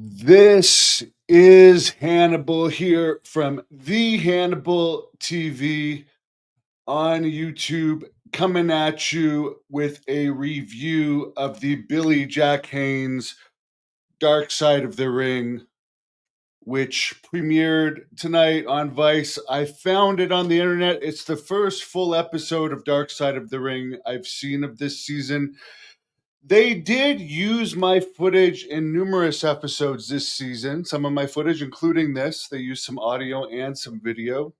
This is Hannibal here from the Hannibal TV on YouTube, coming at you with a review of the Billy Jack Haynes Dark Side of the Ring, which premiered tonight on Vice. I found it on the internet. It's the first full episode of Dark Side of the Ring I've seen of this season. They did use my footage in numerous episodes this season, some of my footage, including this. They used some audio and some video.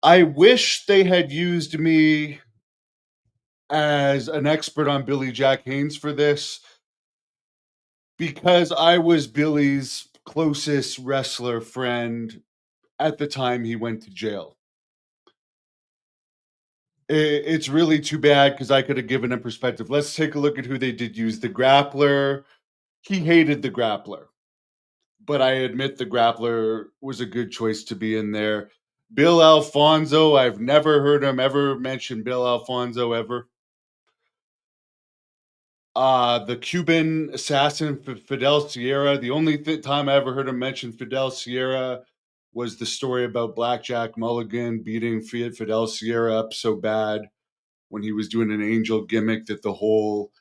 I wish they had used me as an expert on Billy Jack Haynes for this because I was Billy's closest wrestler friend at the time he went to jail. It's really too bad because I could have given him perspective. Let's take a look at who they did use. The grappler, he hated the grappler. But I admit the grappler was a good choice to be in there. Bill Alfonso, I've never heard him ever mention Bill Alfonso ever. The Cuban assassin Fidel Sierra. The only time I ever heard him mention Fidel Sierra was the story about Blackjack Mulligan beating Fidel Sierra up so bad when he was doing an angel gimmick that the whole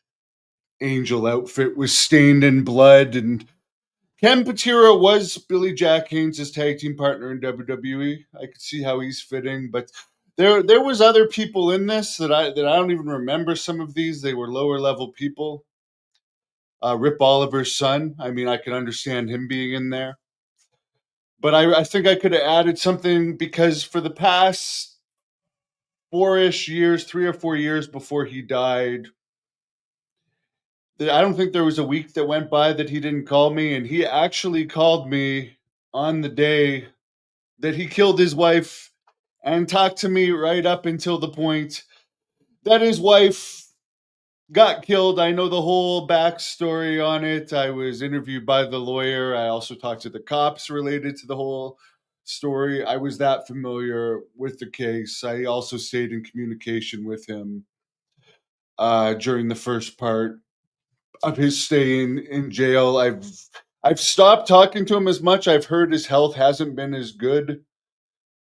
angel outfit was stained in blood. And Ken Patera was Billy Jack Haynes' tag team partner in WWE. I could see how he's fitting, but there was other people in this that I don't even remember. Some of these, they were lower level people. Rip Oliver's son. I mean, I can understand him being in there, but I think I could have added something because for the past 4-ish years, 3 or 4 years before he died, I don't think there was a week that went by that he didn't call me, and he actually called me on the day that he killed his wife and talked to me right up until the point that his wife got killed. I know the whole backstory on it. I was interviewed by the lawyer. I also talked to the cops related to the whole story. I was that familiar with the case. I also stayed in communication with him during the first part of his stay in jail. I've stopped talking to him as much. I've heard his health hasn't been as good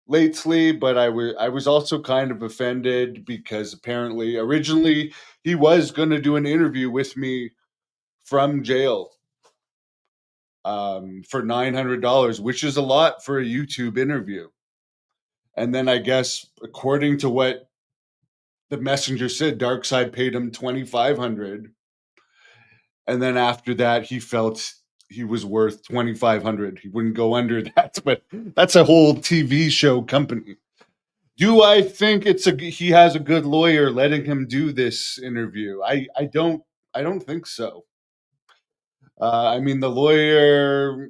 lately, but I was also kind of offended because apparently originally he was going to do an interview with me from jail for $900, which is a lot for a YouTube interview. And then I guess according to what the messenger said, Darkseid paid him $2,500, and then after that he felt he was worth $2,500. He wouldn't go under that, but that's a whole TV show company. Do I think he has a good lawyer letting him do this interview? I don't think so. I mean, the lawyer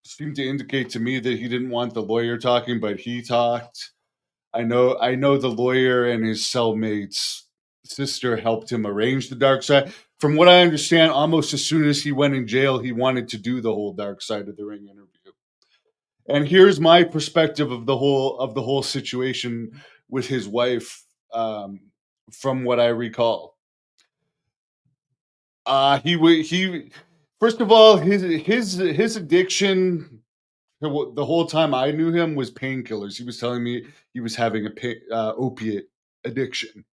seemed to indicate to me that he didn't want the lawyer talking, but he talked. I know the lawyer and his cellmate's sister helped him arrange the dark side. From what I understand, almost as soon as he went in jail, he wanted to do the whole Dark Side of the Ring interview. And here's my perspective of the whole situation with his wife, from what I recall. He first of all, his addiction the whole time I knew him was painkillers. He was telling me he was having opiate addiction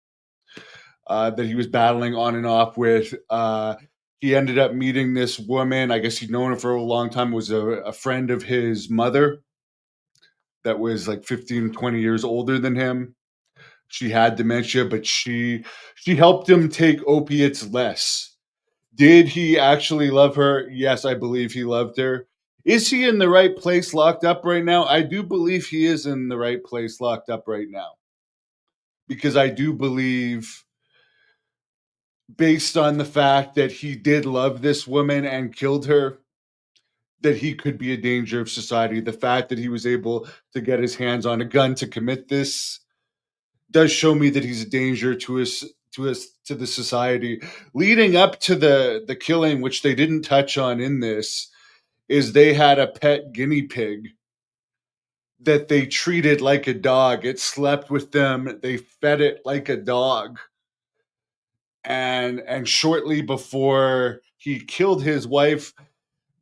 that he was battling on and off with. He ended up meeting this woman. I guess he'd known her for a long time. It was a friend of his mother that was like 15, 20 years older than him. She had dementia, but she helped him take opiates less. Did he actually love her? Yes, I believe he loved her. Is he in the right place locked up right now? I do believe he is in the right place locked up right now. Because I do believe, based on the fact that he did love this woman and killed her, that he could be a danger of society. The fact that he was able to get his hands on a gun to commit this does show me that he's a danger to the society. Leading up to the killing, which they didn't touch on in this, is they had a pet guinea pig that they treated like a dog. It slept with them. They fed it like a dog. And shortly before he killed his wife,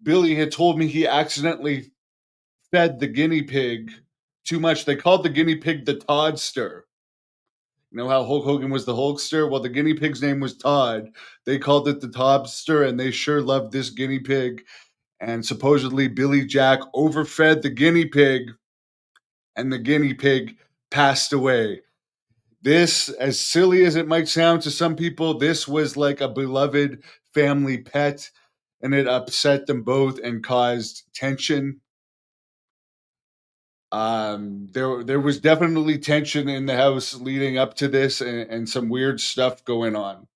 Billy had told me he accidentally fed the guinea pig too much. They called the guinea pig the Toddster. You know how Hulk Hogan was the Hulkster? Well, the guinea pig's name was Todd. They called it the Toddster, and they sure loved this guinea pig. And supposedly Billy Jack overfed the guinea pig, and the guinea pig passed away. This, as silly as it might sound to some people, this was like a beloved family pet, and it upset them both and caused tension. There was definitely tension in the house leading up to this, and some weird stuff going on.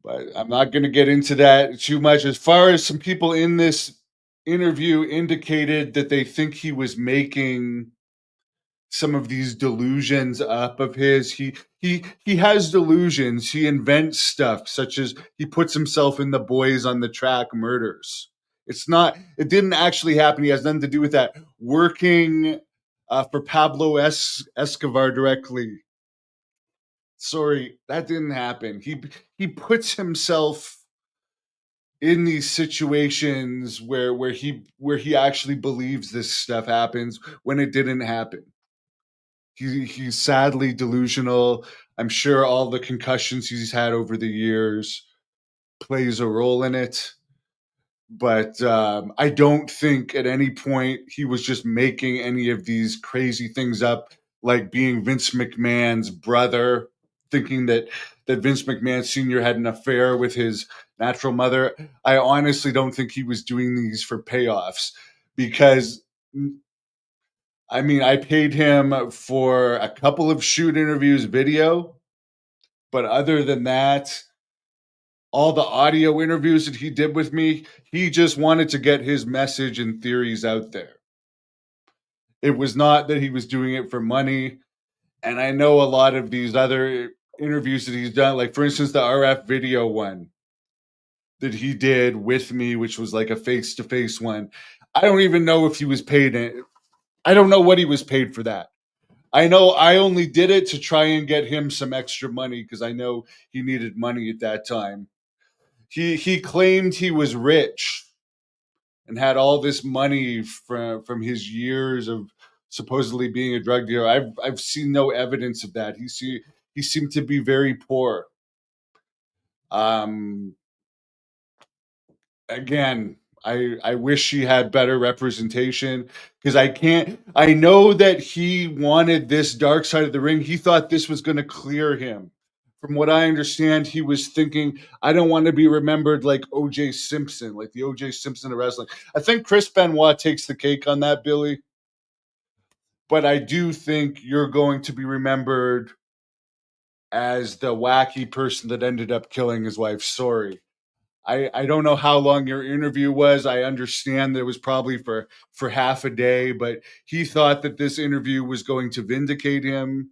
But I'm not going to get into that too much. As far as some people in this interview indicated that they think he was making some of these delusions up of his. He has delusions. He invents stuff, such as he puts himself in the Boys on the Track murders. It didn't actually happen. He has nothing to do with that. Working for Pablo Escobar directly. Sorry, that didn't happen. He puts himself in these situations where he actually believes this stuff happens when it didn't happen. He's sadly delusional. I'm sure all the concussions he's had over the years plays a role in it. But I don't think at any point he was just making any of these crazy things up, like being Vince McMahon's brother, thinking that Vince McMahon Sr. had an affair with his natural mother. I honestly don't think he was doing these for payoffs because I mean, I paid him for a couple of shoot interviews video, but other than that, all the audio interviews that he did with me, he just wanted to get his message and theories out there. It was not that he was doing it for money. And I know a lot of these other interviews that he's done, like for instance, the RF video one that he did with me, which was like a face to face one. I don't even know if he was paid. I don't know what he was paid for that. I know I only did it to try and get him some extra money because I know he needed money at that time. He claimed he was rich and had all this money from his years of supposedly being a drug dealer. I've seen no evidence of that. He seemed to be very poor. Um, Again, I wish he had better representation because I know that he wanted this dark side of the ring. He thought this was going to clear him. From what I understand, he was thinking, I don't want to be remembered like OJ Simpson, like the OJ Simpson of wrestling. I think Chris Benoit takes the cake on that, Billy. But I do think you're going to be remembered as the wacky person that ended up killing his wife. Sorry. I don't know how long your interview was. I understand that it was probably for half a day, but he thought that this interview was going to vindicate him.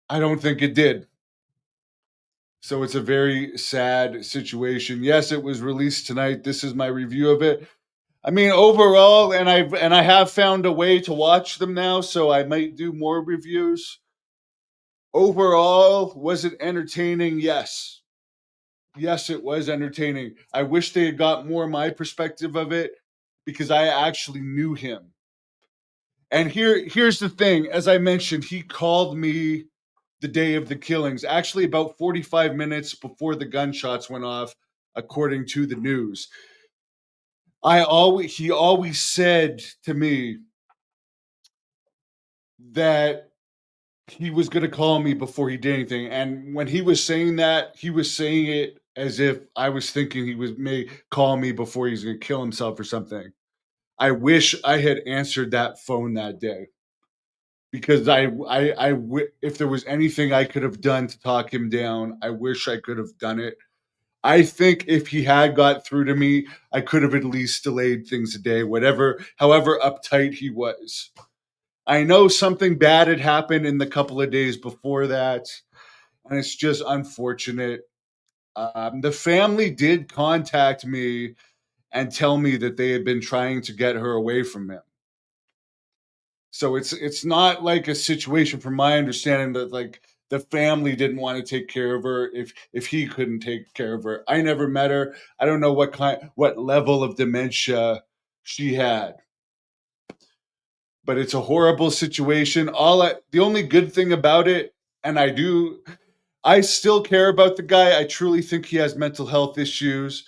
I don't think it did. So it's a very sad situation. Yes, it was released tonight. This is my review of it. I mean, overall, and I have found a way to watch them now, so I might do more reviews. Overall, was it entertaining? Yes. Yes, it was entertaining. I wish they had got more my perspective of it because I actually knew him. And here's the thing, as I mentioned, he called me the day of the killings, actually about 45 minutes before the gunshots went off, according to the news. He always said to me that he was going to call me before he did anything. And when he was saying that, he was saying it as if I was thinking may call me before he's going to kill himself or something. I wish I had answered that phone that day because if there was anything I could have done to talk him down, I wish I could have done it. I think if he had got through to me, I could have at least delayed things a day, however uptight he was. I know something bad had happened in the couple of days before that, and it's just unfortunate. The family did contact me and tell me that they had been trying to get her away from him. So it's not like a situation, from my understanding, that like the family didn't want to take care of her if he couldn't take care of her. I never met her. I don't know what level of dementia she had. But it's a horrible situation. The only good thing about it, and I still care about the guy. I truly think he has mental health issues.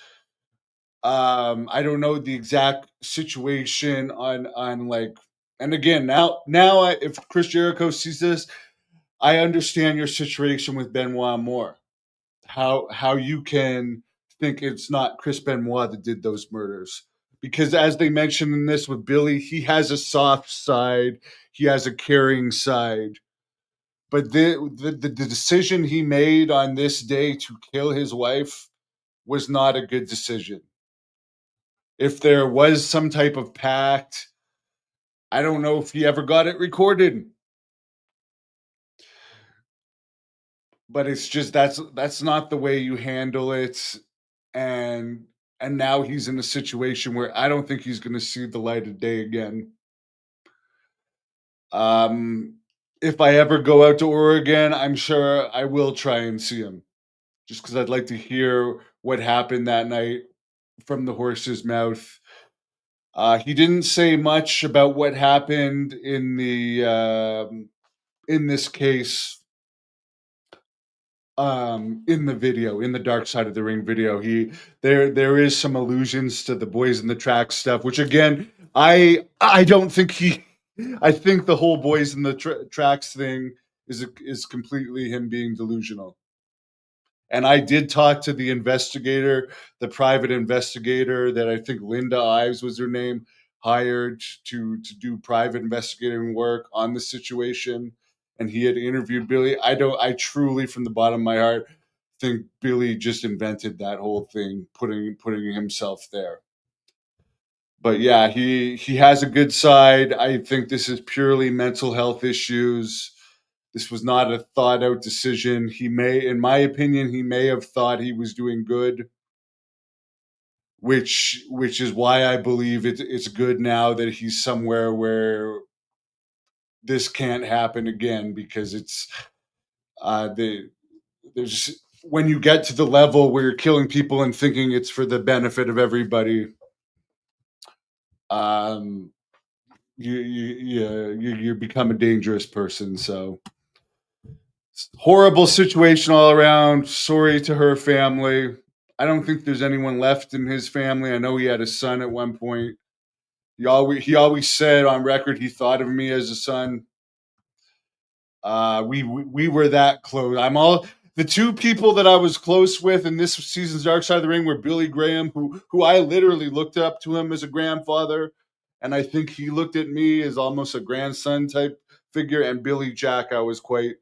I don't know the exact situation on like, and again, if Chris Jericho sees this, I understand your situation with Benoit more. How you can think it's not Chris Benoit that did those murders. Because as they mentioned in this with Billy, he has a soft side, he has a caring side. But the decision he made on this day to kill his wife was not a good decision. If there was some type of pact, I don't know if he ever got it recorded. But it's just that's not the way you handle it. And now he's in a situation where I don't think he's going to see the light of day again. Um, if I ever go out to Oregon, I'm sure I will try and see him, just because I'd like to hear what happened that night from the horse's mouth. He didn't say much about what happened in this case. In the video, in the Dark Side of the Ring video, there is some allusions to the Boys in the Track stuff, which again, I don't think I think the whole Boys in the Tracks thing is completely him being delusional. And I did talk to the investigator, the private investigator that I think Linda Ives was her name, hired to do private investigating work on the situation. And he had interviewed Billy. I truly, from the bottom of my heart, think Billy just invented that whole thing, putting himself there. But yeah, he has a good side. I think this is purely mental health issues. This was not a thought out decision. In my opinion, he may have thought he was doing good, which is why I believe it's good now that he's somewhere where this can't happen again, because it's there's when you get to the level where you're killing people and thinking it's for the benefit of everybody, um, you become a dangerous person. So horrible situation all around. Sorry to her family. I don't think there's anyone left in his family. I know he had a son at one point. He always said on record he thought of me as a son. We were that close. The two people that I was close with in this season's Dark Side of the Ring were Billy Graham, who I literally looked up to him as a grandfather, and I think he looked at me as almost a grandson type figure. And Billy Jack, I was quite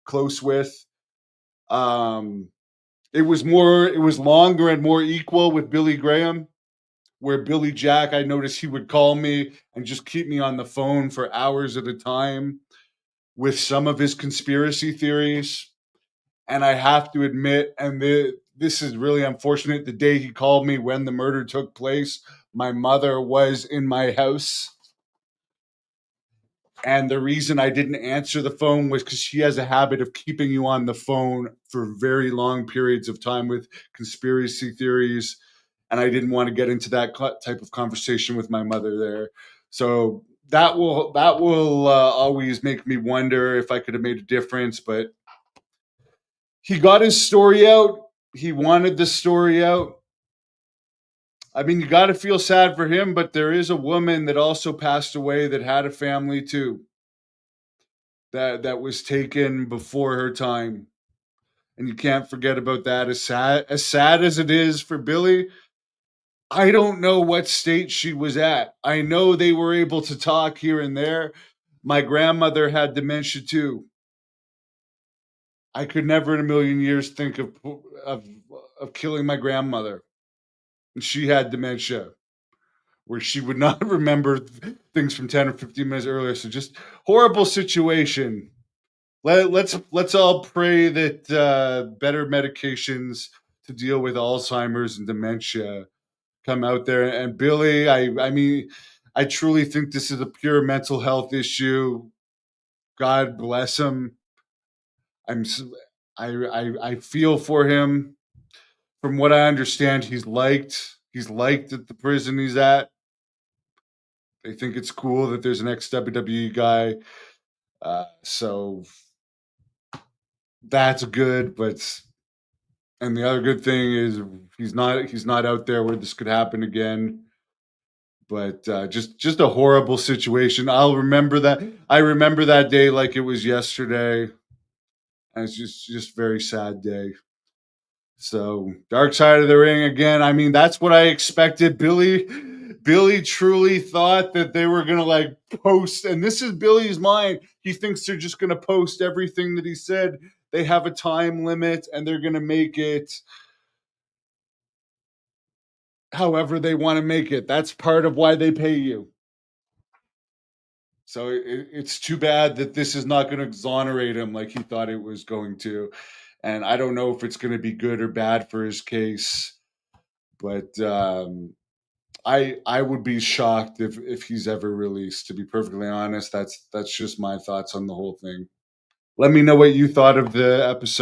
close with. Um, it was longer and more equal with Billy Graham, where Billy Jack, I noticed he would call me and just keep me on the phone for hours at a time with some of his conspiracy theories. And I have to admit, this is really unfortunate, the day he called me when the murder took place, my mother was in my house. And the reason I didn't answer the phone was because she has a habit of keeping you on the phone for very long periods of time with conspiracy theories. And I didn't want to get into that type of conversation with my mother there. So that will always make me wonder if I could have made a difference. But he got his story out. He wanted the story out. I mean, you got to feel sad for him, but there is a woman that also passed away that had a family too, that was taken before her time. And you can't forget about that. As sad as it is for Billy, I don't know what state she was at. I know they were able to talk here and there. My grandmother had dementia too. I could never in a million years think of of killing my grandmother. And she had dementia, where she would not remember things from 10 or 15 minutes earlier. So just horrible situation. Let's all pray that better medications to deal with Alzheimer's and dementia come out there. And Billy, I mean, I truly think this is a pure mental health issue. God bless him. I'm s- I feel for him. From what I understand, he's liked. He's liked at the prison he's at. They think it's cool that there's an ex WWE guy. So that's good. But and the other good thing is he's not out there where this could happen again. But just a horrible situation. I'll remember that. I remember that day like it was yesterday. And it's just very sad day. So Dark Side of the Ring again. I mean, that's what I expected. Billy truly thought that they were gonna like post, and this is Billy's mind. He thinks they're just gonna post everything that he said. They have a time limit, and they're gonna make it however they want to make it. That's part of why they pay you. So it's too bad that this is not going to exonerate him like he thought it was going to. And I don't know if it's going to be good or bad for his case, but I would be shocked if he's ever released. To be perfectly honest, that's just my thoughts on the whole thing. Let me know what you thought of the episode.